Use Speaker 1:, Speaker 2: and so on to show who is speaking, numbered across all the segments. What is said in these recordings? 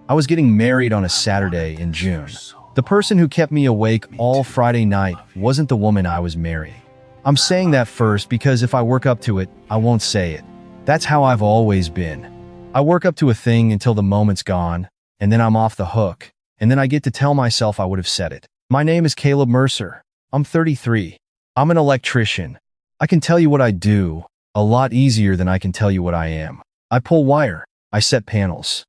Speaker 1: I was getting married on a Saturday in June. The person who kept me awake all Friday night wasn't the woman I was marrying. I'm saying that first because if I work up to it, I won't say it. That's how I've always been. I work up to a thing until the moment's gone, and then I'm off the hook, and then I get to tell myself I would have said it. My name is Caleb Mercer. I'm 33. I'm an electrician. I can tell you what I do a lot easier than I can tell you what I am. I pull wire. I set panels.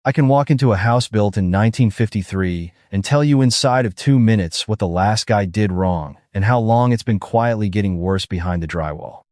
Speaker 1: I can walk into a house built in 1953 and tell you inside of 2 minutes what the last guy did wrong and how long it's been quietly getting worse behind the drywall.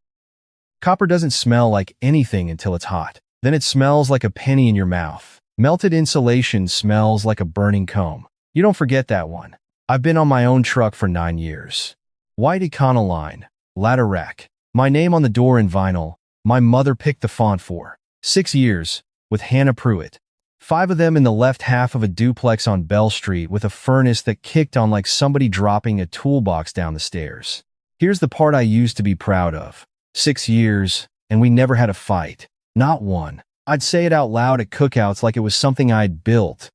Speaker 1: Copper doesn't smell like anything until it's hot. Then it smells like a penny in your mouth. Melted insulation smells like a burning comb. You don't forget that one. I've been on my own truck for 9 years. White Econoline, ladder rack. My name on the door in vinyl. My mother picked the font for 6 years with Hannah Pruitt. 5 of them in the left half of a duplex on Bell Street with a furnace that kicked on like somebody dropping a toolbox down the stairs. Here's the part I used to be proud of. 6 years, and we never had a fight. Not one. I'd say it out loud at cookouts like it was something I'd built.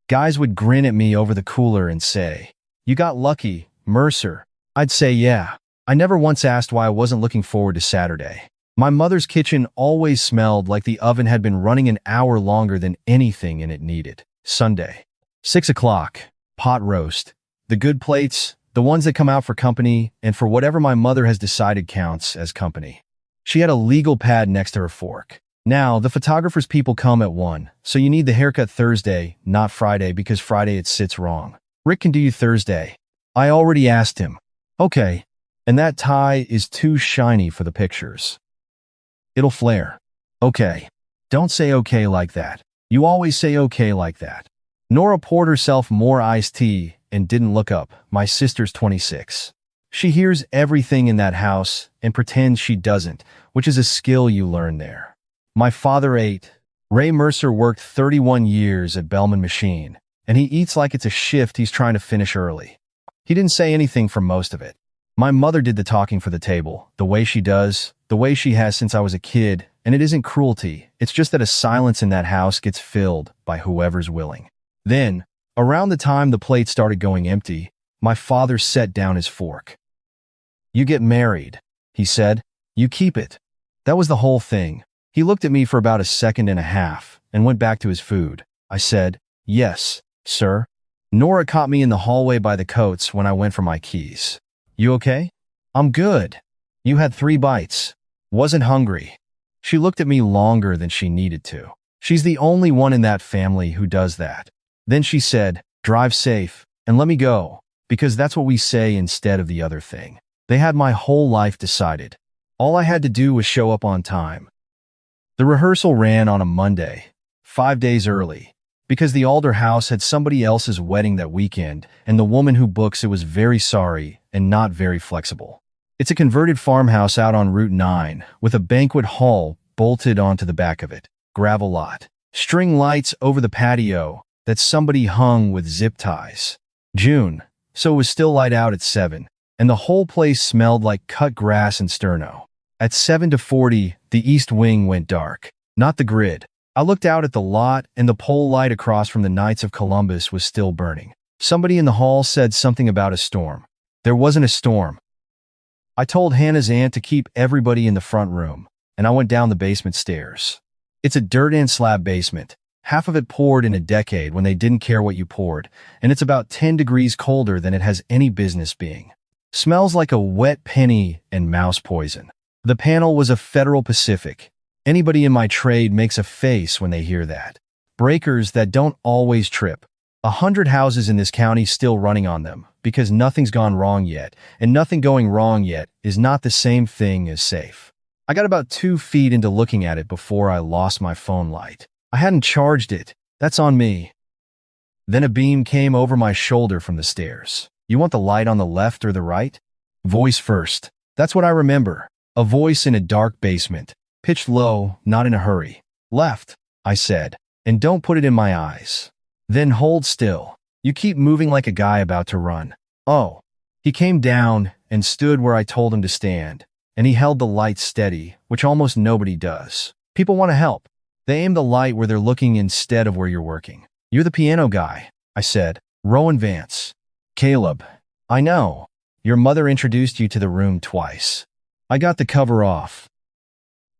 Speaker 1: Guys would grin at me over the cooler and say, "You got lucky, Mercer." I'd say, "Yeah." I never once asked why I wasn't looking forward to Saturday. My mother's kitchen always smelled like the oven had been running an hour longer than anything in it needed. Sunday. 6 o'clock. Pot roast. The good plates, the ones that come out for company, and for whatever my mother has decided counts as company. She had a legal pad next to her fork. Now, the photographer's people come at 1, so you need the haircut Thursday, not Friday, because Friday it sits wrong. Rick can do you Thursday. I already asked him. Okay. And that tie is too shiny for the pictures. It'll flare. Okay. Don't say okay like that. You always say okay like that. Nora poured herself more iced tea and didn't look up. My sister's 26. She hears everything in that house and pretends she doesn't, which is a skill you learn there. My father ate. Ray Mercer worked 31 years at Bellman Machine, and he eats like it's a shift he's trying to finish early. He didn't say anything for most of it. My mother did the talking for the table, the way she does, the way she has since I was a kid, and it isn't cruelty, it's just that a silence in that house gets filled by whoever's willing. Then, around the time the plate started going empty, my father set down his fork. "You get married," he said. "You keep it." That was the whole thing. He looked at me for about a second and a half and went back to his food. I said, "Yes, sir." Nora caught me in the hallway by the coats when I went for my keys. "You okay?" "I'm good." "You had 3 bites." "Wasn't hungry." She looked at me longer than she needed to. She's the only one in that family who does that. Then she said, "Drive safe, and let me go," because that's what we say instead of the other thing. They had my whole life decided. All I had to do was show up on time. The rehearsal ran on a Monday, 5 days early, because the Alder house had somebody else's wedding that weekend, and the woman who books it was very sorry and not very flexible. It's a converted farmhouse out on Route 9, with a banquet hall bolted onto the back of it, gravel lot, string lights over the patio that somebody hung with zip ties. June, so it was still light out at 7, and the whole place smelled like cut grass and sterno. At 7:40, the east wing went dark, not the grid. I looked out at the lot, and the pole light across from the Knights of Columbus was still burning. Somebody in the hall said something about a storm. There wasn't a storm. I told Hannah's aunt to keep everybody in the front room, and I went down the basement stairs. It's a dirt and slab basement. Half of it poured in a decade when they didn't care what you poured, and it's about 10 degrees colder than it has any business being. Smells like a wet penny and mouse poison. The panel was a Federal Pacific. Anybody in my trade makes a face when they hear that. Breakers that don't always trip. 100 houses in this county still running on them because nothing's gone wrong yet, and nothing going wrong yet is not the same thing as safe. I got about 2 feet into looking at it before I lost my phone light. I hadn't charged it. That's on me. Then a beam came over my shoulder from the stairs. "You want the light on the left or the right?" Voice first. That's what I remember. A voice in a dark basement, pitched low, not in a hurry. "Left," I said, "and don't put it in my eyes. Then hold still. You keep moving like a guy about to run." "Oh." He came down and stood where I told him to stand, and he held the light steady, which almost nobody does. People want to help. They aim the light where they're looking instead of where you're working. You're the piano guy, I said. Rowan Vance. Caleb. I know. Your mother introduced you to the room twice. I got the cover off.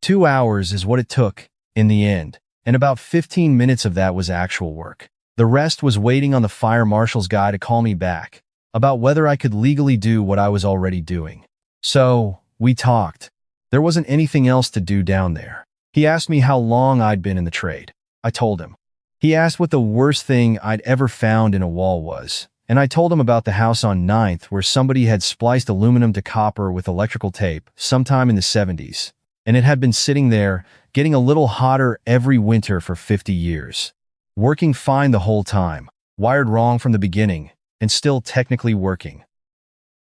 Speaker 1: 2 hours is what it took, in the end, and about 15 minutes of that was actual work. The rest was waiting on the fire marshal's guy to call me back about whether I could legally do what I was already doing. So, we talked. There wasn't anything else to do down there. He asked me how long I'd been in the trade. I told him. He asked what the worst thing I'd ever found in a wall was, and I told him about the house on 9th where somebody had spliced aluminum to copper with electrical tape sometime in the 70s, and it had been sitting there, getting a little hotter every winter for 50 years. Working fine the whole time, wired wrong from the beginning, and still technically working.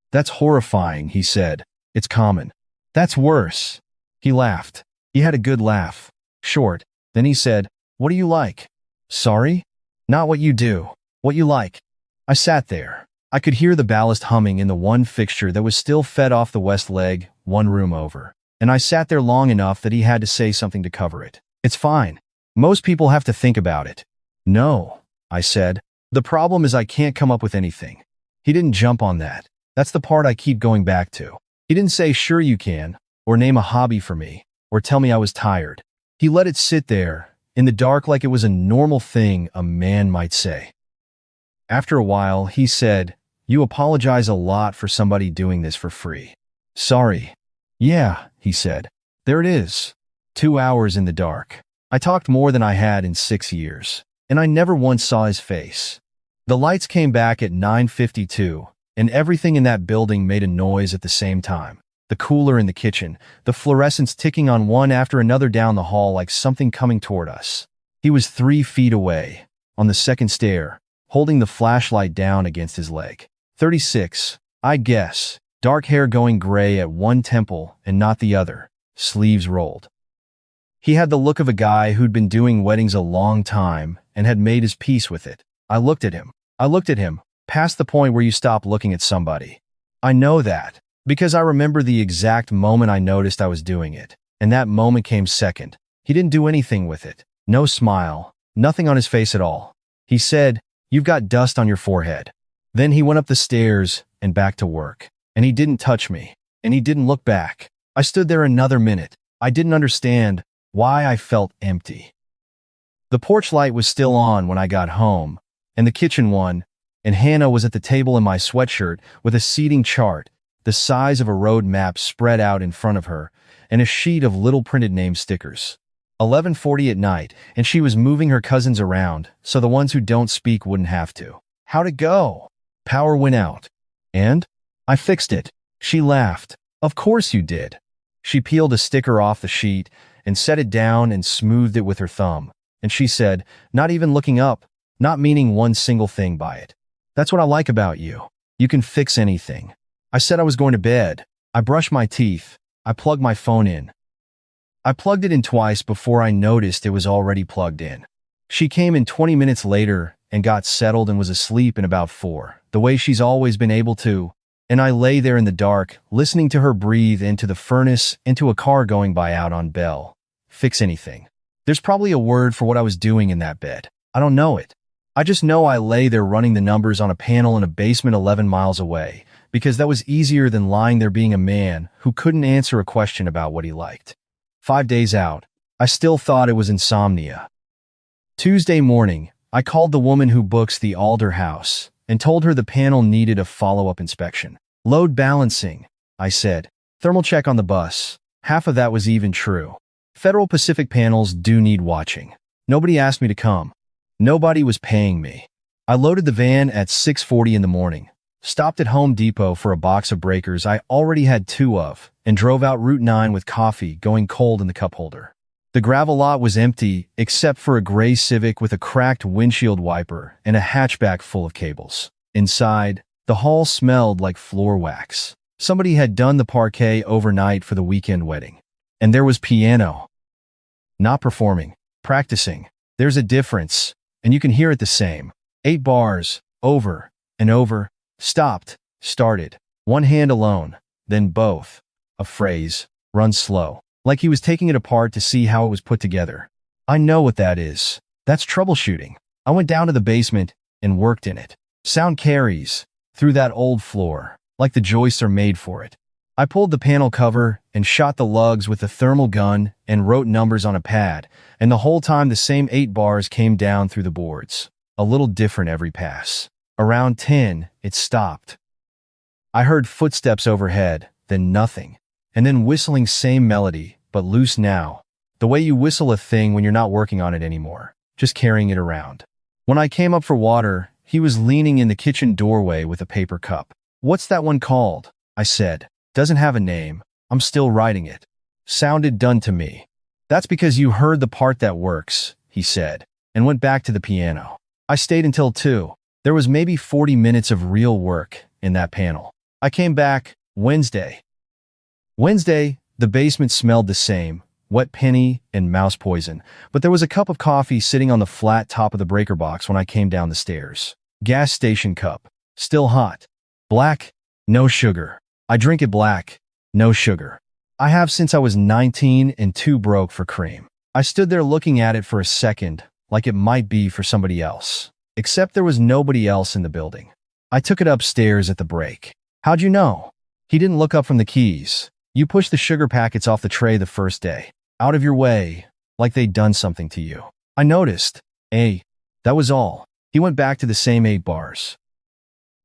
Speaker 1: That's horrifying, he said. It's common. That's worse. He laughed. He had a good laugh. Short. Then he said, what do you like? Sorry? Not what you do. What you like. I sat there. I could hear the ballast humming in the one fixture that was still fed off the west leg, one room over. And I sat there long enough that he had to say something to cover it. It's fine. Most people have to think about it. No, I said. The problem is I can't come up with anything. He didn't jump on that. That's the part I keep going back to. He didn't say, sure you can, or name a hobby for me, or tell me I was tired. He let it sit there, in the dark like it was a normal thing a man might say. After a while, he said, you apologize a lot for somebody doing this for free. Sorry. Yeah, he said. There it is. 2 hours in the dark. I talked more than I had in 6 years, and I never once saw his face. The lights came back at 9:52, and everything in that building made a noise at the same time. The cooler in the kitchen, the fluorescents ticking on one after another down the hall like something coming toward us. He was 3 feet away, on the second stair, holding the flashlight down against his leg. 36, I guess, dark hair going gray at one temple and not the other, sleeves rolled. He had the look of a guy who'd been doing weddings a long time and had made his peace with it. I looked at him, past the point where you stop looking at somebody. I know that, because I remember the exact moment I noticed I was doing it, and that moment came second. He didn't do anything with it. No smile, nothing on his face at all. He said, you've got dust on your forehead. Then he went up the stairs and back to work. And he didn't touch me, and he didn't look back. I stood there another minute. I didn't understand why I felt empty. The porch light was still on when I got home, and the kitchen one, and Hannah was at the table in my sweatshirt with a seating chart, the size of a road map spread out in front of her, and a sheet of little printed name stickers. 11:40 at night, and she was moving her cousins around, so the ones who don't speak wouldn't have to. How'd it go? Power went out. And? I fixed it. She laughed. Of course you did. She peeled a sticker off the sheet and set it down and smoothed it with her thumb. And she said, not even looking up, not meaning one single thing by it. That's what I like about you. You can fix anything. I said I was going to bed. I brushed my teeth. I plugged my phone in. I plugged it in twice before I noticed it was already plugged in. She came in 20 minutes later and got settled and was asleep in about 4, the way she's always been able to. And I lay there in the dark, listening to her breathe into the furnace, into a car going by out on Bell. Fix anything. There's probably a word for what I was doing in that bed. I don't know it. I just know I lay there running the numbers on a panel in a basement 11 miles away, because that was easier than lying there being a man who couldn't answer a question about what he liked. 5 days out, I still thought it was insomnia. Tuesday morning, I called the woman who books the Alder house and told her the panel needed a follow-up inspection. Load balancing, I said. Thermal check on the bus. Half of that was even true. Federal Pacific panels do need watching. Nobody asked me to come. Nobody was paying me. I loaded the van at 6:40 in the morning, stopped at Home Depot for a box of breakers I already had 2 of, and drove out Route 9 with coffee going cold in the cup holder. The gravel lot was empty except for a gray Civic with a cracked windshield wiper and a hatchback full of cables. Inside, the hall smelled like floor wax. Somebody had done the parquet overnight for the weekend wedding. And there was piano. Not performing, practicing. There's a difference, and you can hear it the same. 8 bars, over and over, stopped, started, one hand alone, then both. A phrase, run slow. Like he was taking it apart to see how it was put together. I know what that is. That's troubleshooting. I went down to the basement and worked in it. Sound carries through that old floor, like the joists are made for it. I pulled the panel cover and shot the lugs with a thermal gun and wrote numbers on a pad, and the whole time the same 8 bars came down through the boards. A little different every pass. Around 10, it stopped. I heard footsteps overhead, then nothing, and then whistling same melody, but loose now. The way you whistle a thing when you're not working on it anymore, just carrying it around. When I came up for water, he was leaning in the kitchen doorway with a paper cup. "What's that one called?" I said. "Doesn't have a name. I'm still writing it." Sounded done to me. "That's because you heard the part that works," he said, and went back to the piano. I stayed until 2. There was maybe 40 minutes of real work in that panel. I came back Wednesday. The basement smelled the same, wet penny and mouse poison, but there was a cup of coffee sitting on the flat top of the breaker box when I came down the stairs. Gas station cup. Still hot. Black. No sugar. I drink it black. No sugar. I have since I was 19 and too broke for cream. I stood there looking at it for a second, like it might be for somebody else. Except there was nobody else in the building. I took it upstairs at the break. "How'd you know?" He didn't look up from the keys. "You pushed the sugar packets off the tray the first day. Out of your way, like they'd done something to you." I noticed. That was all. He went back to the same 8 bars.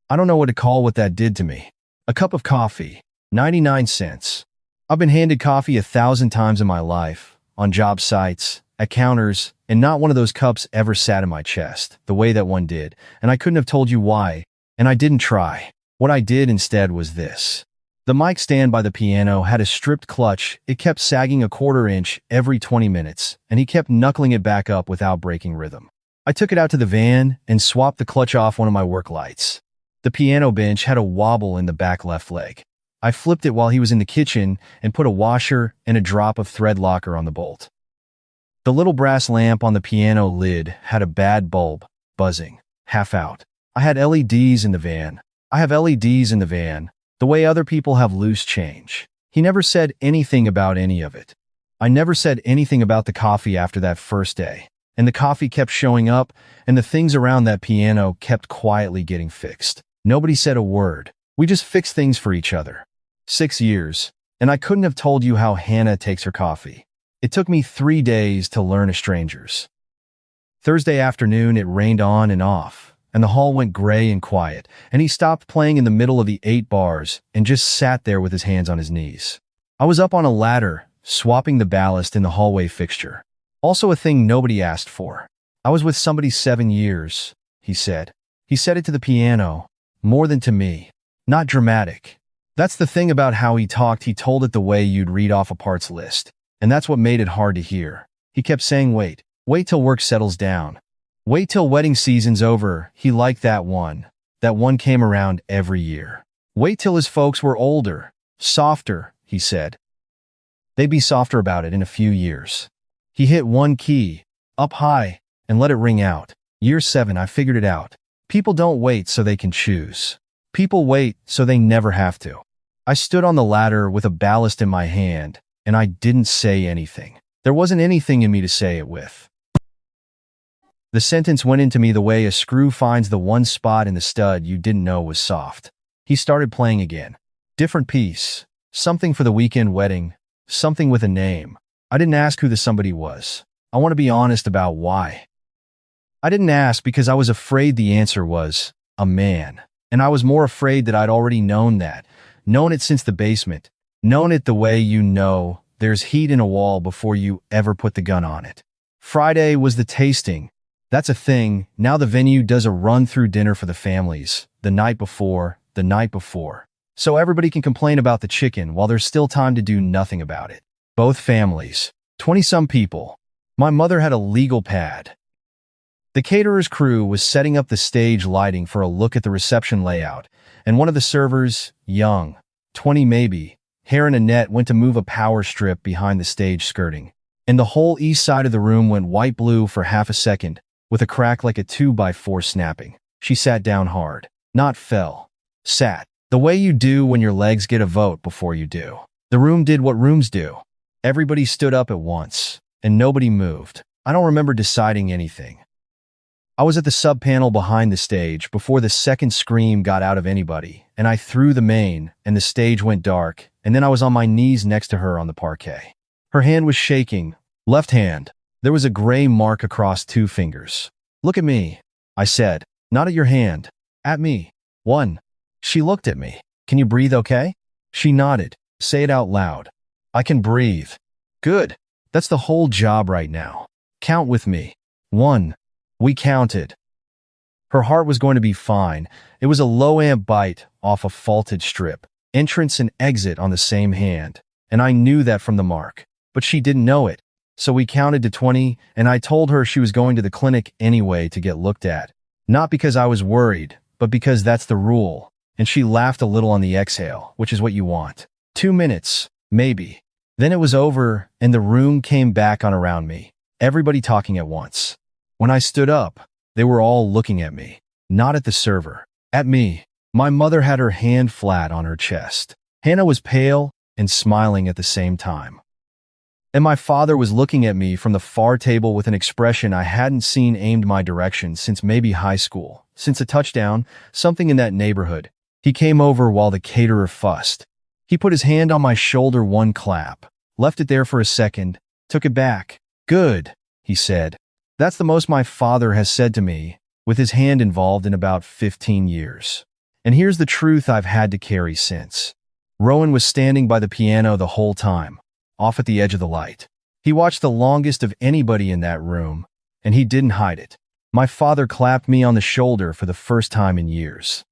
Speaker 1: I don't know what to call what that did to me. A cup of coffee, 99 cents. I've been handed coffee 1,000 times in my life, on job sites, at counters, and not one of those cups ever sat in my chest, the way that one did, and I couldn't have told you why, and I didn't try. What I did instead was this. The mic stand by the piano had a stripped clutch. It kept sagging a 1/4 inch every 20 minutes, and he kept knuckling it back up without breaking rhythm. I took it out to the van and swapped the clutch off one of my work lights. The piano bench had a wobble in the back left leg. I flipped it while he was in the kitchen and put a washer and a drop of thread locker on the bolt. The little brass lamp on the piano lid had a bad bulb, buzzing, half out. I had LEDs in the van. I have LEDs in the van, the way other people have loose change. He never said anything about any of it. I never said anything about the coffee after that first day. And the coffee kept showing up, and the things around that piano kept quietly getting fixed. Nobody said a word. We just fixed things for each other. 6 years, and I couldn't have told you how Hannah takes her coffee. It took me 3 days to learn a stranger's. Thursday afternoon, it rained on and off, and the hall went gray and quiet, and he stopped playing in the middle of the 8 bars and just sat there with his hands on his knees. I was up on a ladder, swapping the ballast in the hallway fixture. Also a thing nobody asked for. "I was with somebody 7 years, he said. He said it to the piano, more than to me. Not dramatic. That's the thing about how he talked. He told it the way you'd read off a parts list. And that's what made it hard to hear. He kept saying, wait till work settles down. Wait till wedding season's over." He liked that one. That one came around every year. Wait till his folks were older. Softer, he said. They'd be softer about it in a few years. He hit one key, up high, and let it ring out. Year 7, I figured it out. People don't wait so they can choose. People wait so they never have to. I stood on the ladder with a ballast in my hand, and I didn't say anything. There wasn't anything in me to say it with. The sentence went into me the way a screw finds the one spot in the stud you didn't know was soft. He started playing again. Different piece. Something for the weekend wedding. Something with a name. I didn't ask who the somebody was. I want to be honest about why. I didn't ask because I was afraid the answer was a man. And I was more afraid that I'd already known that. Known it since the basement. Known it the way you know there's heat in a wall before you ever put the gun on it. Friday was the tasting. That's a thing. Now the venue does a run-through dinner for the families. The night before. So everybody can complain about the chicken while there's still time to do nothing about it. Both families. 20-some people. My mother had a legal pad. The caterer's crew was setting up the stage lighting for a look at the reception layout, and one of the servers, young, 20 maybe, hair in a net, went to move a power strip behind the stage skirting. And the whole east side of the room went white-blue for half a second, with a crack like a 2x4 snapping. She sat down hard. Not fell. Sat. The way you do when your legs get a vote before you do. The room did what rooms do. Everybody stood up at once, and nobody moved. I don't remember deciding anything. I was at the sub panel behind the stage before the second scream got out of anybody, and I threw the main, and the stage went dark, and then I was on my knees next to her on the parquet. Her hand was shaking. Left hand. There was a gray mark across 2 fingers. "Look at me," I said. "Not at your hand. At me." "One." She looked at me. "Can you breathe okay?" She nodded. "Say it out loud." "I can breathe." "Good. That's the whole job right now. Count with me." 1. We counted. Her heart was going to be fine. It was a low-amp bite off a faulted strip. Entrance and exit on the same hand. And I knew that from the mark. But she didn't know it. So we counted to 20, and I told her she was going to the clinic anyway to get looked at. Not because I was worried, but because that's the rule. And she laughed a little on the exhale, which is what you want. 2 minutes, maybe. Then it was over, and the room came back on around me. Everybody talking at once. When I stood up, they were all looking at me. Not at the server. At me. My mother had her hand flat on her chest. Hannah was pale and smiling at the same time. And my father was looking at me from the far table with an expression I hadn't seen aimed my direction since maybe high school, since a touchdown, something in that neighborhood. He came over while the caterer fussed. He put his hand on my shoulder, 1 clap, left it there for a second, took it back. "Good," he said. That's the most my father has said to me, with his hand involved, in about 15 years. And here's the truth I've had to carry since. Rowan was standing by the piano the whole time, off at the edge of the light. He watched the longest of anybody in that room, and he didn't hide it. My father clapped me on the shoulder for the first time in years.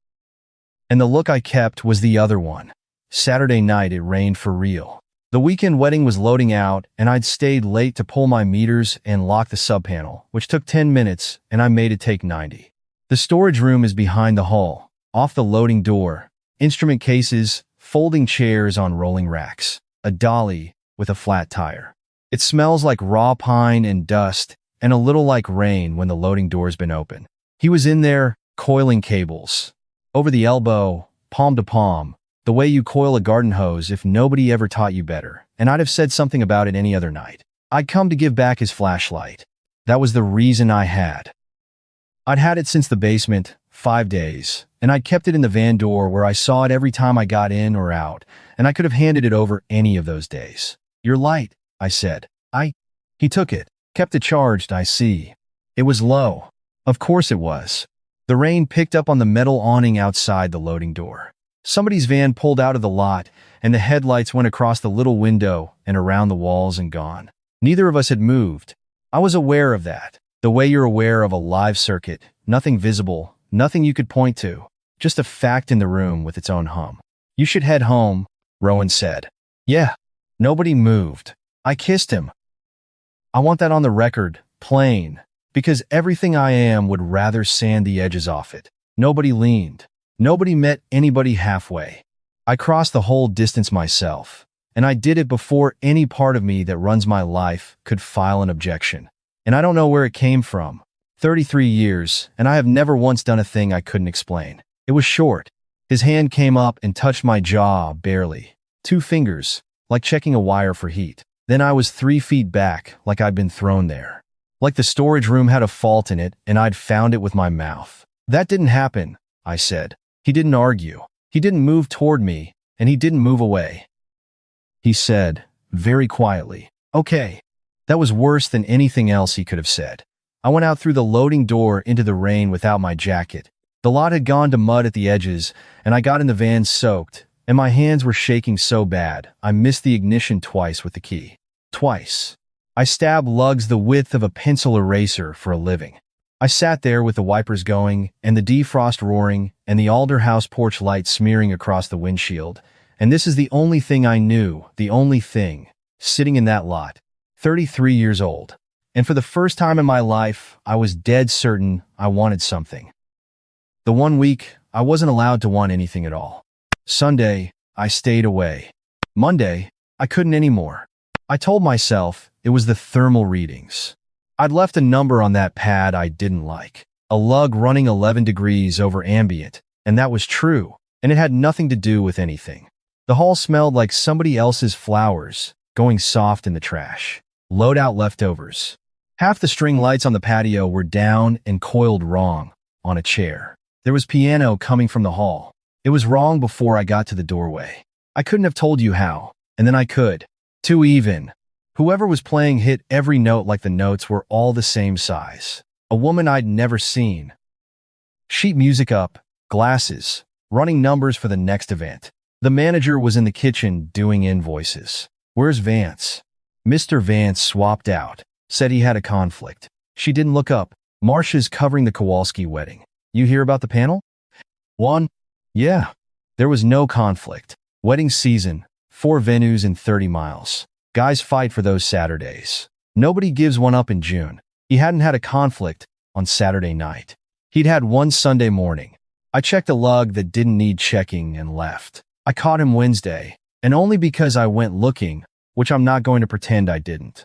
Speaker 1: And the look I kept was the other one. Saturday night it rained for real. The weekend wedding was loading out, and I'd stayed late to pull my meters and lock the subpanel, which took 10 minutes, and I made it take 90. The storage room is behind the hall, off the loading door. Instrument cases, folding chairs on rolling racks. A dolly with a flat tire. It smells like raw pine and dust, and a little like rain when the loading door's been open. He was in there, coiling cables. Over the elbow, palm to palm, the way you coil a garden hose if nobody ever taught you better, and I'd have said something about it any other night. I'd come to give back his flashlight. That was the reason I had. I'd had it since the basement, 5 days, and I'd kept it in the van door where I saw it every time I got in or out, and I could have handed it over any of those days. "Your light," I said. He took it, kept it charged, I see. It was low. Of course it was. The rain picked up on the metal awning outside the loading door. Somebody's van pulled out of the lot, and the headlights went across the little window and around the walls and gone. Neither of us had moved. I was aware of that, the way you're aware of a live circuit, nothing visible, nothing you could point to, just a fact in the room with its own hum. "You should head home," Rowan said. "Yeah." Nobody moved. I kissed him. I want that on the record, plain, because everything I am would rather sand the edges off it. Nobody leaned. Nobody met anybody halfway. I crossed the whole distance myself, and I did it before any part of me that runs my life could file an objection. And I don't know where it came from. 33 years, and I have never once done a thing I couldn't explain. It was short. His hand came up and touched my jaw, barely. 2 fingers, like checking a wire for heat. Then I was 3 feet back, like I'd been thrown there. Like the storage room had a fault in it, and I'd found it with my mouth. "That didn't happen," I said. He didn't argue. He didn't move toward me, and he didn't move away. He said, very quietly, "Okay." That was worse than anything else he could have said. I went out through the loading door into the rain without my jacket. The lot had gone to mud at the edges, and I got in the van soaked, and my hands were shaking so bad, I missed the ignition twice with the key. Twice. I stabbed lugs the width of a pencil eraser for a living. I sat there with the wipers going, and the defrost roaring, and the Alder House porch light smearing across the windshield, and this is the only thing I knew, the only thing, sitting in that lot, 33 years old. And for the first time in my life, I was dead certain I wanted something. The 1 week, I wasn't allowed to want anything at all. Sunday, I stayed away. Monday, I couldn't anymore. I told myself it was the thermal readings. I'd left a number on that pad I didn't like. A lug running 11 degrees over ambient, and that was true, and it had nothing to do with anything. The hall smelled like somebody else's flowers, going soft in the trash. Load out leftovers. Half the string lights on the patio were down and coiled wrong on a chair. There was piano coming from the hall. It was wrong before I got to the doorway. I couldn't have told you how, and then I could. Too even. Whoever was playing hit every note like the notes were all the same size. A woman I'd never seen. Sheet music up, glasses, running numbers for the next event. The manager was in the kitchen doing invoices. "Where's Vance?" Mr. Vance swapped out, said he had a conflict. She didn't look up. "Marcia's covering the Kowalski wedding. You hear about the panel?" "One?" "Yeah." There was no conflict. Wedding season, 4 venues in 30 miles. Guys fight for those Saturdays. Nobody gives one up in June. He hadn't had a conflict on Saturday night. He'd had one Sunday morning. I checked a lug that didn't need checking and left. I caught him Wednesday, and only because I went looking, which I'm not going to pretend I didn't.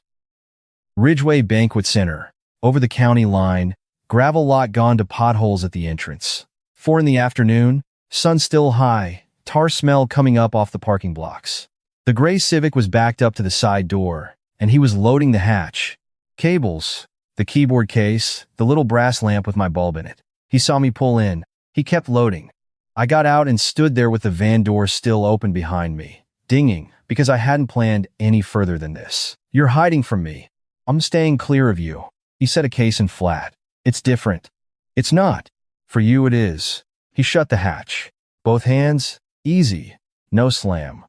Speaker 1: Ridgeway Banquet Center, over the county line, gravel lot gone to potholes at the entrance. 4 in the afternoon, sun still high, tar smell coming up off the parking blocks. The gray Civic was backed up to the side door, and he was loading the hatch. Cables, the keyboard case, the little brass lamp with my bulb in it. He saw me pull in. He kept loading. I got out and stood there with the van door still open behind me, dinging, because I hadn't planned any further than this. "You're hiding from me. I'm staying clear of you." He set a case in flat. "It's different." "It's not. For you it is." He shut the hatch. Both hands, easy, no slam.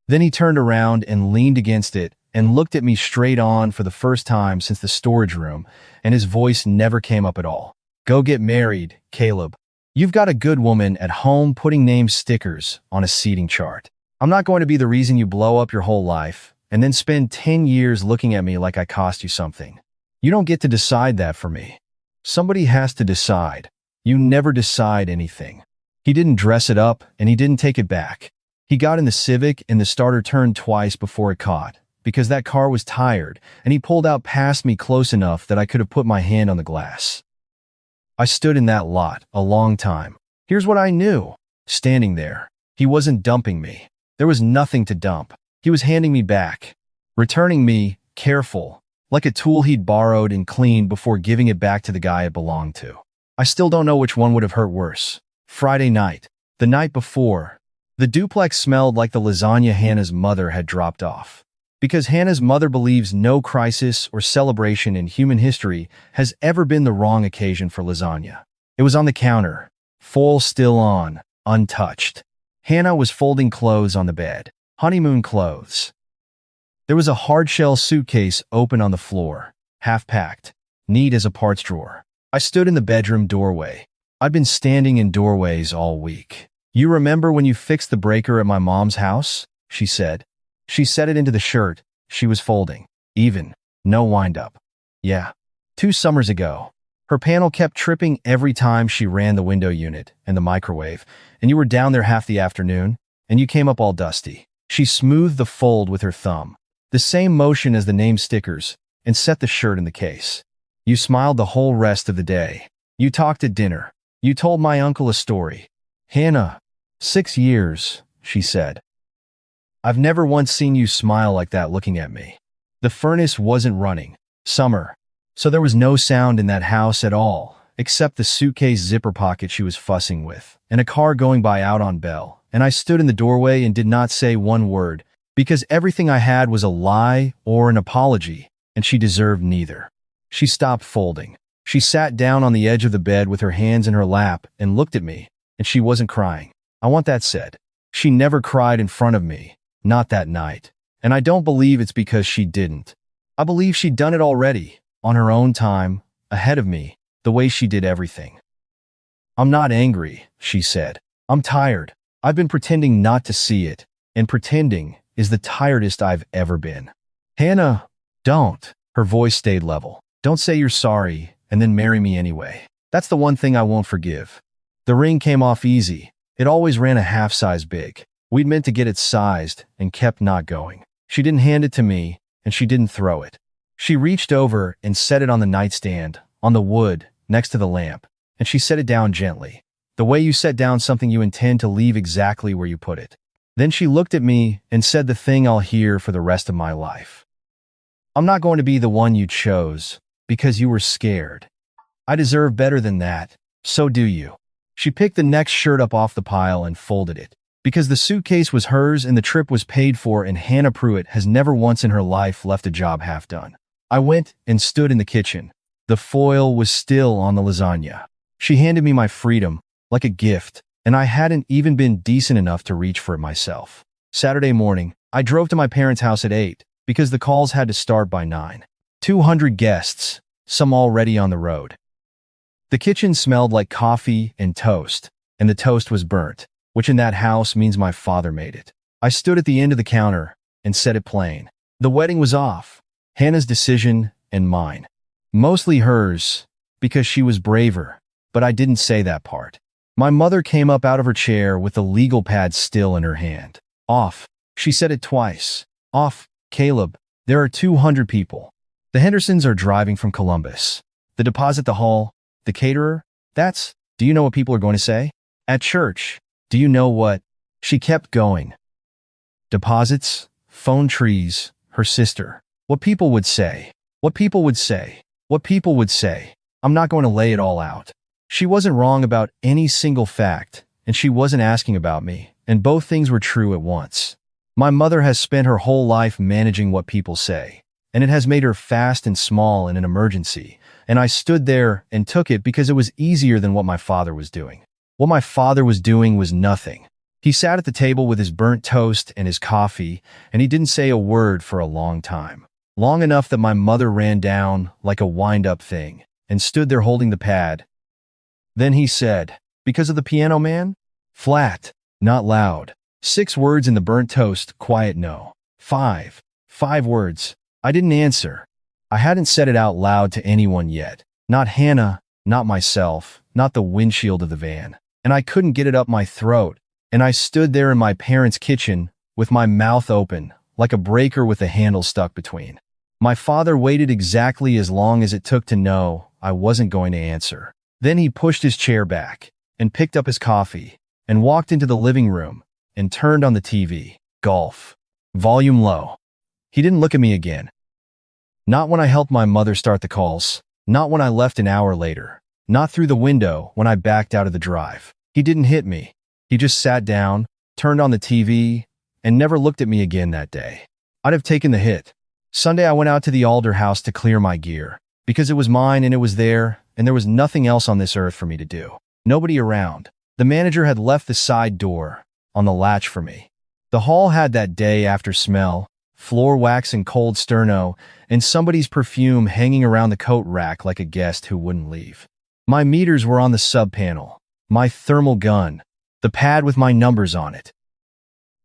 Speaker 1: Then he turned around and leaned against it and looked at me straight on for the first time since the storage room, and his voice never came up at all. "Go get married, Caleb. You've got a good woman at home putting name stickers on a seating chart. I'm not going to be the reason you blow up your whole life and then spend 10 years looking at me like I cost you something. You don't get to decide that for me. Somebody has to decide. You never decide anything." He didn't dress it up, and he didn't take it back. He got in the Civic, and the starter turned twice before it caught, because that car was tired, and he pulled out past me close enough that I could have put my hand on the glass. I stood in that lot a long time. Here's what I knew. Standing there, he wasn't dumping me. There was nothing to dump. He was handing me back. Returning me, careful, like a tool he'd borrowed and cleaned before giving it back to the guy it belonged to. I still don't know which one would have hurt worse. Friday night. The night before. The duplex smelled like the lasagna Hannah's mother had dropped off. Because Hannah's mother believes no crisis or celebration in human history has ever been the wrong occasion for lasagna. It was on the counter, foil still on, untouched. Hannah was folding clothes on the bed. Honeymoon clothes. There was a hard-shell suitcase open on the floor, half-packed, neat as a parts drawer. I stood in the bedroom doorway. I'd been standing in doorways all week. "You remember when you fixed the breaker at my mom's house?" she said. She set it into the shirt she was folding. Even. No wind-up. "Yeah. 2 summers ago. Her panel kept tripping every time she ran the window unit and the microwave, and you were down there half the afternoon, and you came up all dusty." She smoothed the fold with her thumb, the same motion as the name stickers, and set the shirt in the case. "You smiled the whole rest of the day. You talked at dinner. You told my uncle a story." "Hannah, 6 years," she said. "I've never once seen you smile like that looking at me." The furnace wasn't running. Summer. So there was no sound in that house at all, except the suitcase zipper pocket she was fussing with, and a car going by out on Bell, and I stood in the doorway and did not say one word, because everything I had was a lie or an apology, and she deserved neither. She stopped folding. She sat down on the edge of the bed with her hands in her lap and looked at me, and she wasn't crying. I want that said. She never cried in front of me, not that night, and I don't believe it's because she didn't. I believe she'd done it already, on her own time, ahead of me, the way she did everything. "I'm not angry," she said. "I'm tired. I've been pretending not to see it, and pretending is the tiredest I've ever been." "Hannah, don't." Her voice stayed level. "Don't say you're sorry, and then marry me anyway. That's the one thing I won't forgive." The ring came off easy. It always ran a half size big. We'd meant to get it sized and kept not going. She didn't hand it to me, and she didn't throw it. She reached over and set it on the nightstand, on the wood, next to the lamp, and she set it down gently, the way you set down something you intend to leave exactly where you put it. Then she looked at me and said the thing I'll hear for the rest of my life. I'm not going to be the one you chose because you were scared. I deserve better than that. So do you. She picked the next shirt up off the pile and folded it. Because the suitcase was hers and the trip was paid for, and Hannah Pruitt has never once in her life left a job half done. I went and stood in the kitchen. The foil was still on the lasagna. She handed me my freedom, like a gift, and I hadn't even been decent enough to reach for it myself. Saturday morning, I drove to my parents' house at 8, because the calls had to start by 9. 200 guests, some already on the road. The kitchen smelled like coffee and toast, and the toast was burnt, which in that house means my father made it. I stood at the end of the counter and said it plain. The wedding was off. Hannah's decision and mine. Mostly hers, because she was braver, but I didn't say that part. My mother came up out of her chair with the legal pad still in her hand. Off. She said it twice. Off, Caleb. There are 200 people. The Hendersons are driving from Columbus. The deposit, the hall, the caterer. Do you know what people are going to say? At church. Do you know what? She kept going. Deposits, phone trees, her sister. What people would say. What people would say. What people would say. I'm not going to lay it all out. She wasn't wrong about any single fact, and she wasn't asking about me, and both things were true at once. My mother has spent her whole life managing what people say, and it has made her fast and small in an emergency, and I stood there and took it because it was easier than what my father was doing. What my father was doing was nothing. He sat at the table with his burnt toast and his coffee, and he didn't say a word for a long time. Long enough that my mother ran down like a wind-up thing and stood there holding the pad. Then he said, "Because of the piano man?" Flat, not loud. 6 words in the burnt toast, quiet no. 5 words. I didn't answer. I hadn't said it out loud to anyone yet. Not Hannah, not myself, not the windshield of the van. And I couldn't get it up my throat. And I stood there in my parents' kitchen with my mouth open, like a breaker with a handle stuck between. My father waited exactly as long as it took to know I wasn't going to answer. Then he pushed his chair back and picked up his coffee and walked into the living room and turned on the TV. Golf. Volume low. He didn't look at me again. Not when I helped my mother start the calls. Not when I left an hour later. Not through the window when I backed out of the drive. He didn't hit me. He just sat down, turned on the TV, and never looked at me again that day. I'd have taken the hit. Sunday I went out to the Alder house to clear my gear, because it was mine and it was there, and there was nothing else on this earth for me to do. Nobody around. The manager had left the side door on the latch for me. The hall had that day after smell, floor wax and cold sterno, and somebody's perfume hanging around the coat rack like a guest who wouldn't leave. My meters were on the sub panel, my thermal gun, the pad with my numbers on it.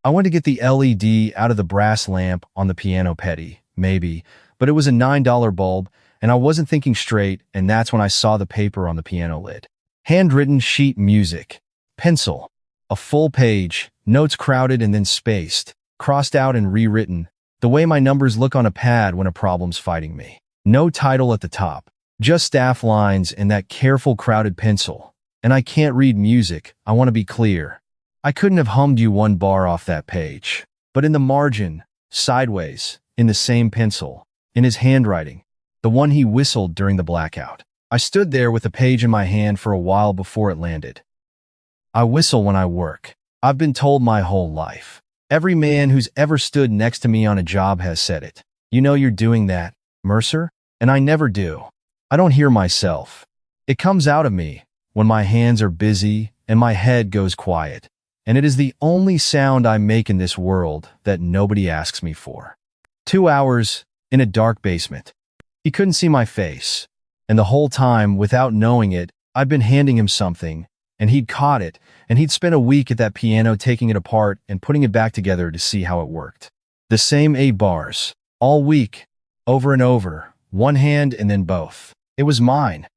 Speaker 1: I went to get the LED out of the brass lamp on the piano petty, maybe, but it was a $9 bulb, and I wasn't thinking straight, and that's when I saw the paper on the piano lid. Handwritten sheet music. Pencil. A full page, notes crowded and then spaced, crossed out and rewritten, the way my numbers look on a pad when a problem's fighting me. No title at the top. Just staff lines and that careful crowded pencil. And I can't read music, I want to be clear. I couldn't have hummed you one bar off that page. But in the margin, sideways, in the same pencil, in his handwriting, the one he whistled during the blackout. I stood there with the page in my hand for a while before it landed. I whistle when I work. I've been told my whole life. Every man who's ever stood next to me on a job has said it. You know you're doing that, Mercer? And I never do. I don't hear myself. It comes out of me when my hands are busy and my head goes quiet. And it is the only sound I make in this world that nobody asks me for. 2 hours in a dark basement. He couldn't see my face. And the whole time, without knowing it, I'd been handing him something, and he'd caught it, and he'd spent a week at that piano taking it apart and putting it back together to see how it worked. The same 8 bars, all week, over and over, one hand and then both. It was mine.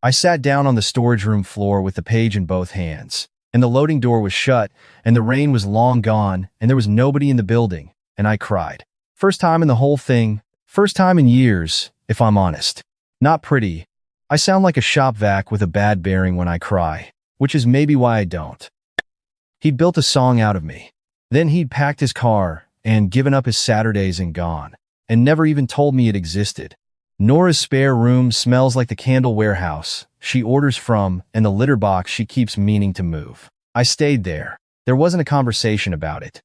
Speaker 1: I sat down on the storage room floor with the page in both hands, and the loading door was shut, and the rain was long gone, and there was nobody in the building, and I cried. First time in the whole thing, first time in years, if I'm honest. Not pretty. I sound like a shop vac with a bad bearing when I cry, which is maybe why I don't. He'd built a song out of me. Then he'd packed his car and given up his Saturdays and gone. and never even told me it existed. Nora's spare room smells like the candle warehouse she orders from and the litter box she keeps meaning to move. I stayed there. There wasn't a conversation about it.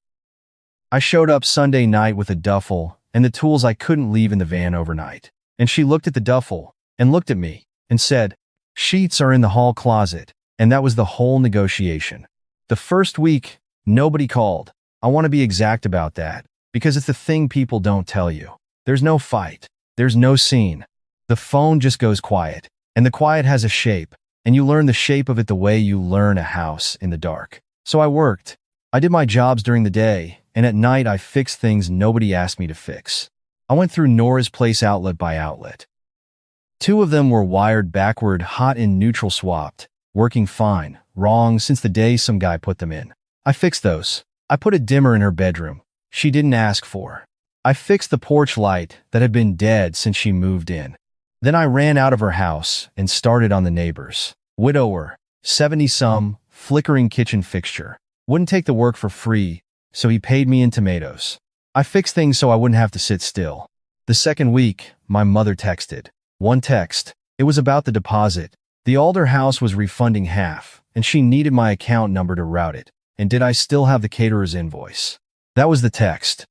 Speaker 1: I showed up Sunday night with a duffel and the tools I couldn't leave in the van overnight. And she looked at the duffel and looked at me and said, "Sheets are in the hall closet." And that was the whole negotiation. The first week, nobody called. I want to be exact about that, because it's the thing people don't tell you. There's no fight. There's no scene. The phone just goes quiet, and the quiet has a shape, and you learn the shape of it the way you learn a house in the dark. So I worked. I did my jobs during the day, and at night I fixed things nobody asked me to fix. I went through Nora's place outlet by outlet. 2 of them were wired backward, hot and neutral swapped, working fine, wrong since the day some guy put them in. I fixed those. I put a dimmer in her bedroom she didn't ask for. I fixed the porch light that had been dead since she moved in. Then I ran out of her house and started on the neighbors. Widower, 70-some, flickering kitchen fixture. Wouldn't take the work for free, so he paid me in tomatoes. I fixed things so I wouldn't have to sit still. The second week, my mother texted. One text. It was about the deposit. The Alder house was refunding half, and she needed my account number to route it. And did I still have the caterer's invoice? That was the text.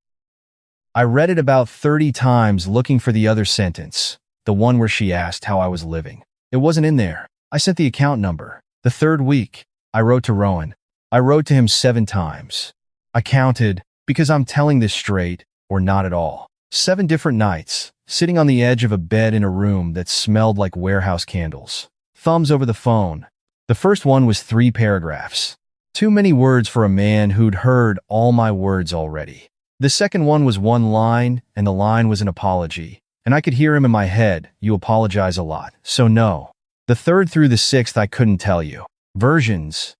Speaker 1: I read it about 30 times looking for the other sentence, the one where she asked how I was living. It wasn't in there. I sent the account number. The third week, I wrote to Rowan. I wrote to him 7 times. I counted, because I'm telling this straight, or not at all. 7 different nights, sitting on the edge of a bed in a room that smelled like warehouse candles. Thumbs over the phone. The first one was 3 paragraphs. Too many words for a man who'd heard all my words already. The second one was 1 line, and the line was an apology. And I could hear him in my head, "You apologize a lot, so no." The third through the 6th I couldn't tell you. Versions.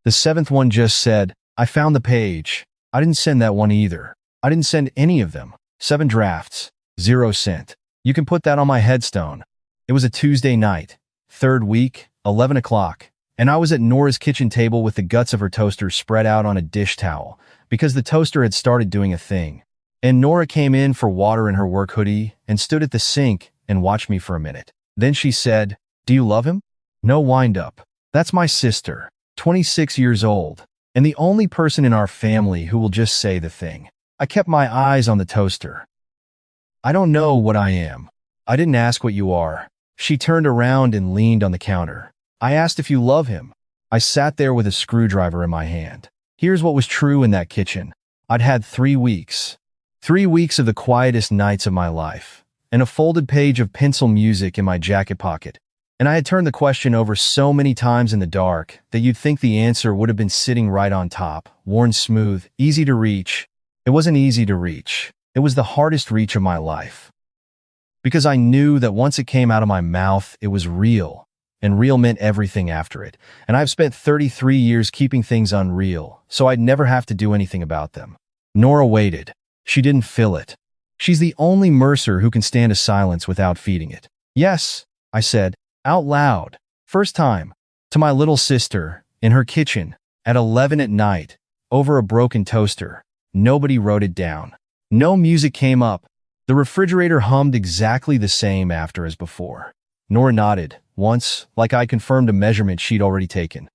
Speaker 1: The 7th one just said, "I found the page." I didn't send that one either. I didn't send any of them. 7 drafts. 0 sent. You can put that on my headstone. It was a Tuesday night. 3rd week, 11 o'clock. And I was at Nora's kitchen table with the guts of her toaster spread out on a dish towel, because the toaster had started doing a thing. And Nora came in for water in her work hoodie and stood at the sink and watched me for a minute. Then she said, "Do you love him?" No wind-up. That's my sister, 26 years old, and the only person in our family who will just say the thing. I kept my eyes on the toaster. "I don't know what I am." "I didn't ask what you are." She turned around and leaned on the counter. "I asked if you love him." I sat there with a screwdriver in my hand. Here's what was true in that kitchen. I'd had 3 weeks. 3 weeks of the quietest nights of my life, and a folded page of pencil music in my jacket pocket. And I had turned the question over so many times in the dark that you'd think the answer would have been sitting right on top, worn smooth, easy to reach. It wasn't easy to reach. It was the hardest reach of my life. Because I knew that once it came out of my mouth, it was real. And real meant everything after it. And I've spent 33 years keeping things unreal, so I'd never have to do anything about them. Nora waited. She didn't fill it. She's the only Mercer who can stand a silence without feeding it. "Yes," I said, out loud, first time, to my little sister, in her kitchen, at 11 at night, over a broken toaster. Nobody wrote it down. No music came up. The refrigerator hummed exactly the same after as before. Nora nodded, once, like I confirmed a measurement she'd already taken.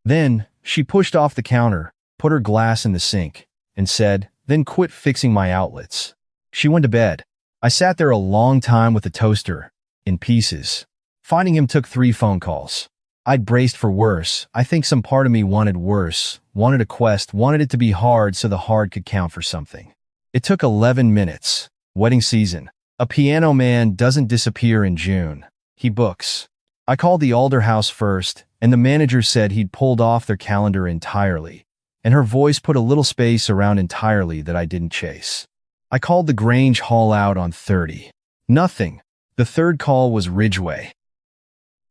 Speaker 1: Then, she pushed off the counter, put her glass in the sink, and said, "Then quit fixing my outlets." She went to bed. I sat there a long time with the toaster, in pieces. Finding him took 3 phone calls. I'd braced for worse. I think some part of me wanted worse, wanted a quest, wanted it to be hard so the hard could count for something. It took 11 minutes. Wedding season. A piano man doesn't disappear in June. He books. I called the Alder house first, and the manager said he'd pulled off their calendar entirely, and her voice put a little space around entirely that I didn't chase. I called the Grange Hall out on 30. Nothing. The third call was Ridgeway.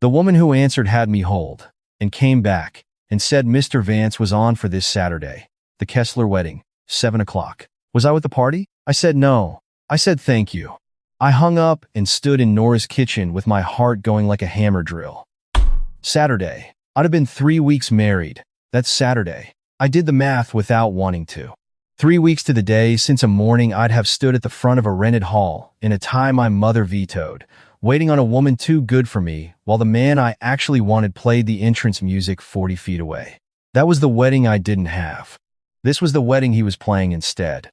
Speaker 1: The woman who answered had me hold, and came back, and said Mr. Vance was on for this Saturday. The Kessler wedding, 7 o'clock. Was I with the party? I said no. I said thank you. I hung up and stood in Nora's kitchen with my heart going like a hammer drill. Saturday. I'd have been 3 weeks married. That's Saturday. I did the math without wanting to. 3 weeks to the day since a morning I'd have stood at the front of a rented hall in a tie my mother vetoed, waiting on a woman too good for me while the man I actually wanted played the entrance music 40 feet away. That was the wedding I didn't have. This was the wedding he was playing instead.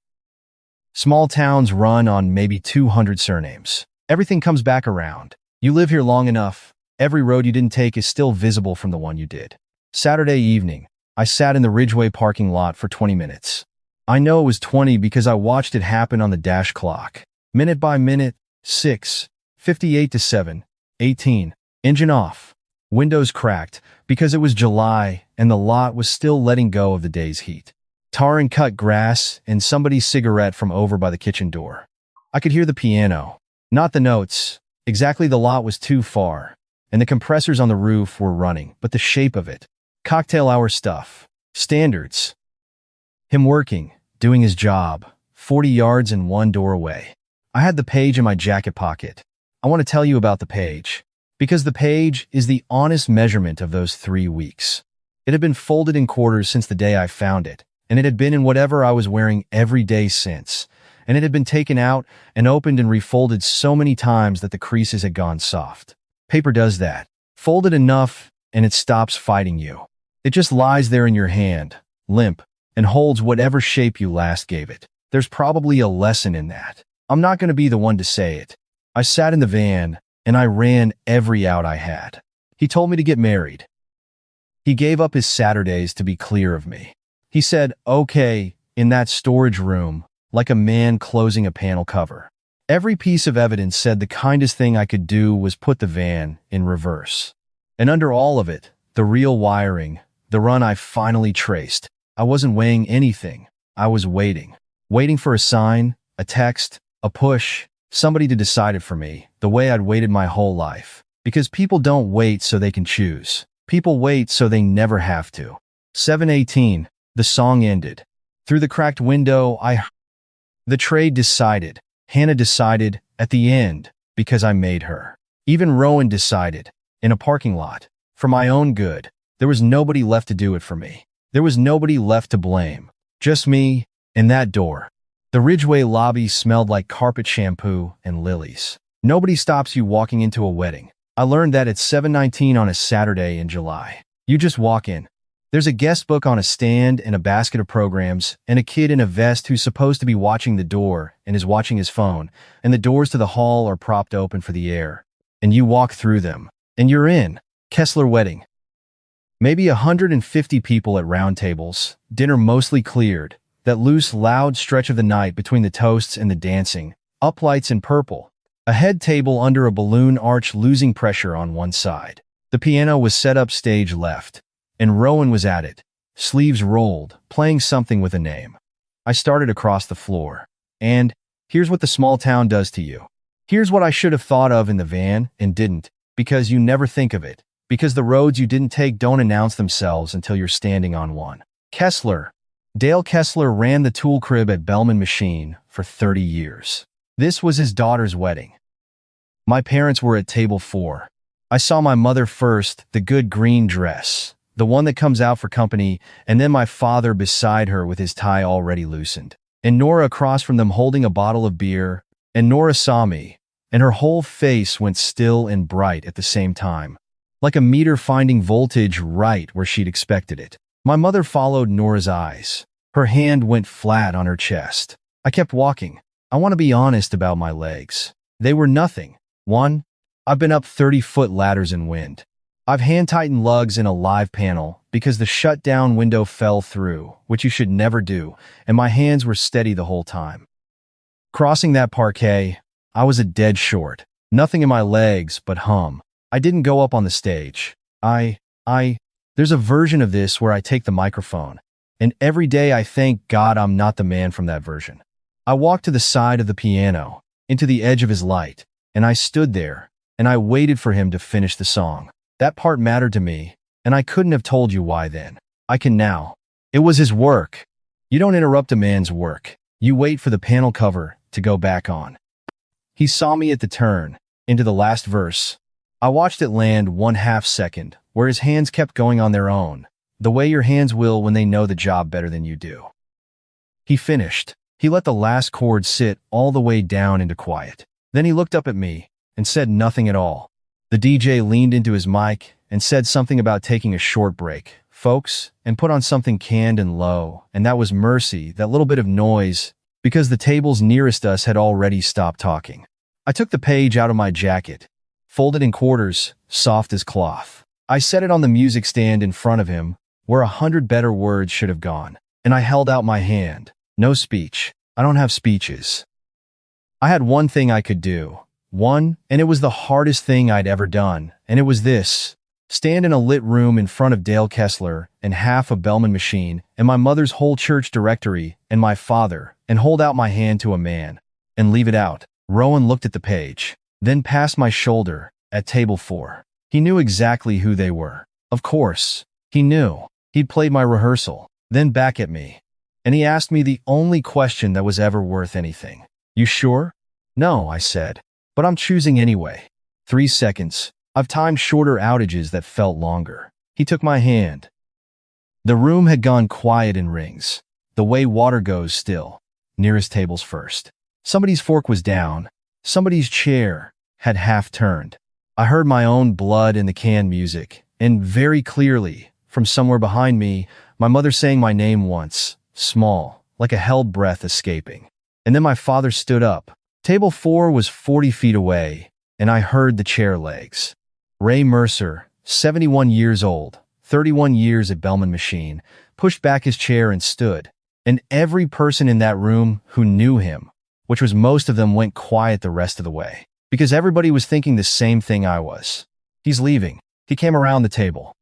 Speaker 1: Small towns run on maybe 200 surnames. Everything comes back around. You live here long enough, every road you didn't take is still visible from the one you did. Saturday evening, I sat in the Ridgeway parking lot for 20 minutes. I know it was 20 because I watched it happen on the dash clock. Minute by minute, 6, 58 to 7, 18, engine off. Windows cracked because it was July and the lot was still letting go of the day's heat. Tar and cut grass and somebody's cigarette from over by the kitchen door. I could hear the piano, not the notes. Exactly, the lot was too far, and the compressors on the roof were running, but the shape of it. Cocktail hour stuff. Standards. Him working, doing his job, 40 yards and one door away. I had the page in my jacket pocket. I want to tell you about the page, because the page is the honest measurement of those 3 weeks. It had been folded in quarters since the day I found it, and it had been in whatever I was wearing every day since, and it had been taken out and opened and refolded so many times that the creases had gone soft. Paper does that. Fold it enough, and it stops fighting you. It just lies there in your hand, limp, and holds whatever shape you last gave it. There's probably a lesson in that. I'm not going to be the one to say it. I sat in the van, and I ran every out I had. He told me to get married. He gave up his Saturdays to be clear of me. He said, okay, in that storage room, like a man closing a panel cover. Every piece of evidence said the kindest thing I could do was put the van in reverse. And under all of it, the real wiring, the run I finally traced. I wasn't weighing anything. I was waiting. Waiting for a sign, a text, a push, somebody to decide it for me, the way I'd waited my whole life. Because people don't wait so they can choose. People wait so they never have to. 7:18, the song ended. Through the cracked window, the trade decided. Hannah decided, at the end, because I made her. Even Rowan decided, in a parking lot, for my own good. There was nobody left to do it for me. There was nobody left to blame. Just me, and that door. The Ridgeway lobby smelled like carpet shampoo and lilies. Nobody stops you walking into a wedding. I learned that at 7:19 on a Saturday in July. You just walk in. There's a guest book on a stand and a basket of programs, and a kid in a vest who's supposed to be watching the door and is watching his phone, and the doors to the hall are propped open for the air. And you walk through them, and you're in. Kessler wedding. Maybe 150 people at round tables, dinner mostly cleared, that loose, loud stretch of the night between the toasts and the dancing, uplights in purple, a head table under a balloon arch losing pressure on one side. The piano was set up stage left, and Rowan was at it, sleeves rolled, playing something with a name. I started across the floor. And here's what the small town does to you. Here's what I should have thought of in the van and didn't, because you never think of it, because the roads you didn't take don't announce themselves until you're standing on one. Kessler. Dale Kessler ran the tool crib at Bellman Machine for 30 years. This was his daughter's wedding. My parents were at table 4. I saw my mother first, the good green dress, the one that comes out for company, and then my father beside her with his tie already loosened, and Nora across from them holding a bottle of beer, and Nora saw me, and her whole face went still and bright at the same time, like a meter finding voltage right where she'd expected it. My mother followed Nora's eyes. Her hand went flat on her chest. I kept walking. I want to be honest about my legs. They were nothing. One, I've been up 30-foot ladders in wind. I've hand-tightened lugs in a live panel because the shut-down window fell through, which you should never do, and my hands were steady the whole time. Crossing that parquet, I was a dead short. Nothing in my legs but hum. I didn't go up on the stage. There's a version of this where I take the microphone, and every day I thank God I'm not the man from that version. I walked to the side of the piano, into the edge of his light, and I stood there, and I waited for him to finish the song. That part mattered to me, and I couldn't have told you why then. I can now. It was his work. You don't interrupt a man's work. You wait for the panel cover to go back on. He saw me at the turn, into the last verse. I watched it land 1/2 second, where his hands kept going on their own, the way your hands will when they know the job better than you do. He finished. He let the last chord sit all the way down into quiet. Then he looked up at me and said nothing at all. The DJ leaned into his mic and said something about taking a short break, folks, and put on something canned and low, and that was Mercy, that little bit of noise, because the tables nearest us had already stopped talking. I took the page out of my jacket, folded in quarters, soft as cloth. I set it on the music stand in front of him, where 100 better words should have gone, and I held out my hand. No speech. I don't have speeches. I had one thing I could do. One, and it was the hardest thing I'd ever done, and it was this. Stand in a lit room in front of Dale Kessler and half a Bellman machine and my mother's whole church directory and my father and hold out my hand to a man and leave it out. Rowan looked at the page, then past my shoulder at table 4. He knew exactly who they were. Of course, he knew. He'd played my rehearsal, then back at me. And he asked me the only question that was ever worth anything. You sure? No, I said. But I'm choosing anyway. 3 seconds. I've timed shorter outages that felt longer. He took my hand. The room had gone quiet in rings, the way water goes still, nearest tables first. Somebody's fork was down. Somebody's chair had half turned. I heard my own blood in the canned music, and very clearly, from somewhere behind me, my mother saying my name once, small, like a held breath escaping. And then my father stood up. Table 4 was 40 feet away, and I heard the chair legs. Ray Mercer, 71 years old, 31 years at Bellman Machine, pushed back his chair and stood. And every person in that room who knew him, which was most of them, went quiet the rest of the way. Because everybody was thinking the same thing I was. He's leaving. He came around the table.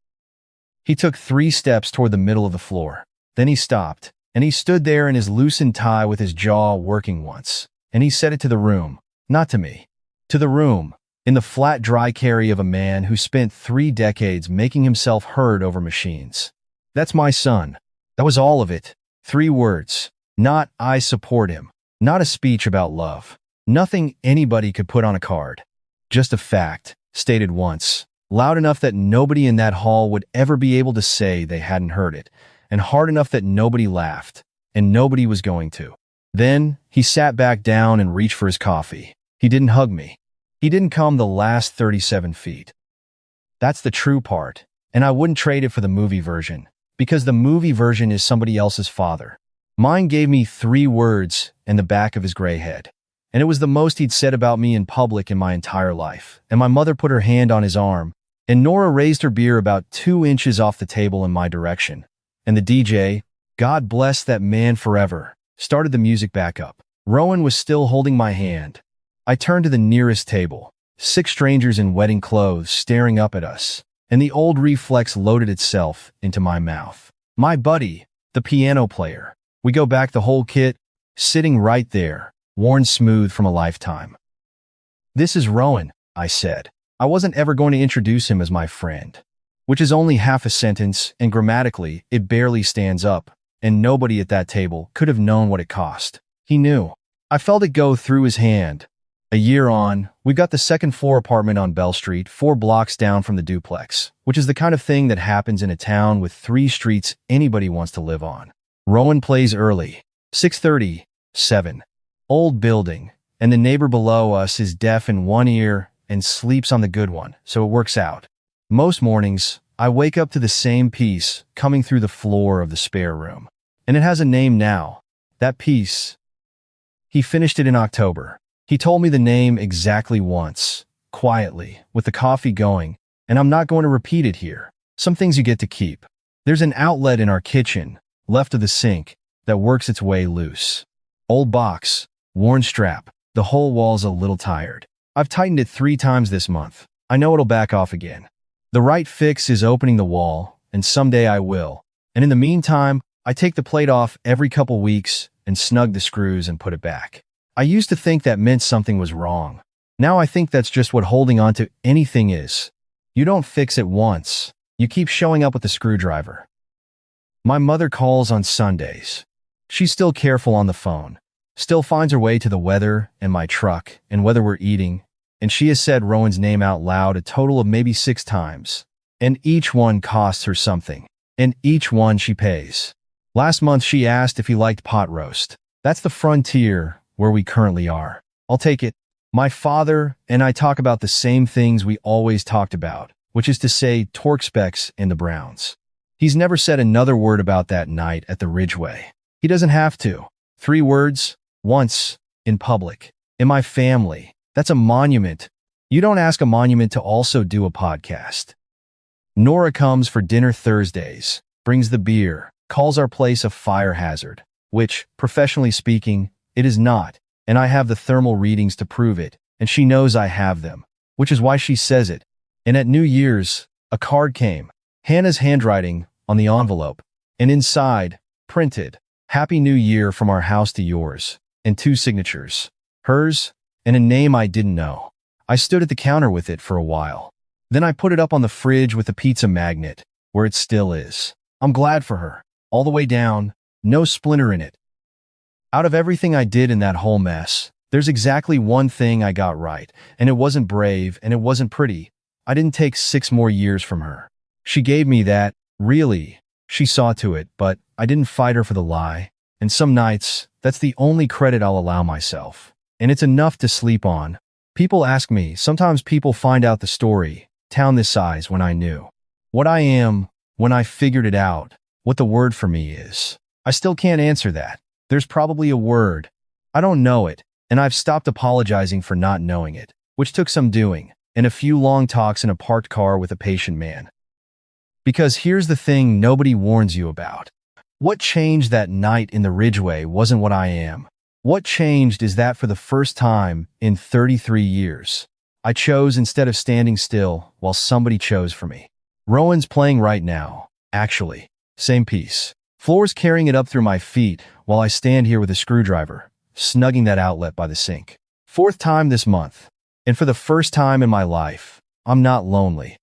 Speaker 1: He took 3 steps toward the middle of the floor. Then he stopped, and he stood there in his loosened tie with his jaw working once. And he said it to the room, not to me. To the room, in the flat, dry carry of a man who spent 3 decades making himself heard over machines. That's my son. That was all of it. 3 words. Not, I support him. Not a speech about love. Nothing anybody could put on a card. Just a fact, stated once, loud enough that nobody in that hall would ever be able to say they hadn't heard it, and hard enough that nobody laughed, and nobody was going to. Then, he sat back down and reached for his coffee. He didn't hug me. He didn't come the last 37 feet. That's the true part, and I wouldn't trade it for the movie version, because the movie version is somebody else's father. Mine gave me 3 words in the back of his gray head, and it was the most he'd said about me in public in my entire life. And my mother put her hand on his arm, and Nora raised her beer about 2 inches off the table in my direction. And the DJ, God bless that man forever, started the music back up. Rowan was still holding my hand. I turned to the nearest table, 6 strangers in wedding clothes staring up at us, and the old reflex loaded itself into my mouth. My buddy, the piano player. We go back the whole kit, sitting right there, worn smooth from a lifetime. This is Rowan, I said. I wasn't ever going to introduce him as my friend, which is only half a sentence, and grammatically, it barely stands up, and nobody at that table could have known what it cost. He knew. I felt it go through his hand. A year on, we got the second-floor apartment on Bell Street, 4 blocks down from the duplex, which is the kind of thing that happens in a town with 3 streets anybody wants to live on. Rowan plays early, 6:30, 7. Old building, and the neighbor below us is deaf in one ear and sleeps on the good one, so it works out. Most mornings, I wake up to the same piece coming through the floor of the spare room. And it has a name now. That piece. He finished it in October. He told me the name exactly once, quietly, with the coffee going, and I'm not going to repeat it here. Some things you get to keep. There's an outlet in our kitchen, left of the sink, that works its way loose. Old box, worn strap, the whole wall's a little tired. I've tightened it 3 times this month. I know it'll back off again. The right fix is opening the wall, and someday I will. And in the meantime, I take the plate off every couple weeks and snug the screws and put it back. I used to think that meant something was wrong. Now I think that's just what holding on to anything is. You don't fix it once. You keep showing up with the screwdriver. My mother calls on Sundays. She's still careful on the phone, still finds her way to the weather and my truck and whether we're eating, and she has said Rowan's name out loud a total of maybe 6 times. And each one costs her something, and each one she pays. Last month, she asked if he liked pot roast. That's the frontier where we currently are. I'll take it. My father and I talk about the same things we always talked about, which is to say torque specs and the Browns. He's never said another word about that night at the Ridgeway. He doesn't have to. 3 words, once, in public. In my family. That's a monument. You don't ask a monument to also do a podcast. Nora comes for dinner Thursdays, brings the beer, calls our place a fire hazard, which, professionally speaking, it is not, and I have the thermal readings to prove it, and she knows I have them, which is why she says it. And at New Year's, a card came, Hannah's handwriting, on the envelope, and inside, printed, Happy New Year from our house to yours, and 2 signatures, hers, and a name I didn't know. I stood at the counter with it for a while. Then I put it up on the fridge with the pizza magnet, where it still is. I'm glad for her. All the way down, no splinter in it. Out of everything I did in that whole mess, there's exactly one thing I got right, and it wasn't brave and it wasn't pretty. I didn't take 6 more years from her. She gave me that, really. She saw to it, but I didn't fight her for the lie. And some nights, that's the only credit I'll allow myself. And it's enough to sleep on. People ask me, sometimes people find out the story, town this size when I knew what I am, when I figured it out, what the word for me is. I still can't answer that. There's probably a word. I don't know it, and I've stopped apologizing for not knowing it, which took some doing, and a few long talks in a parked car with a patient man. Because here's the thing nobody warns you about. What changed that night in the Ridgeway wasn't what I am. What changed is that for the first time in 33 years, I chose instead of standing still while somebody chose for me. Rowan's playing right now, actually. Same piece. Floor's carrying it up through my feet while I stand here with a screwdriver, snugging that outlet by the sink. 4th time this month. And for the first time in my life, I'm not lonely.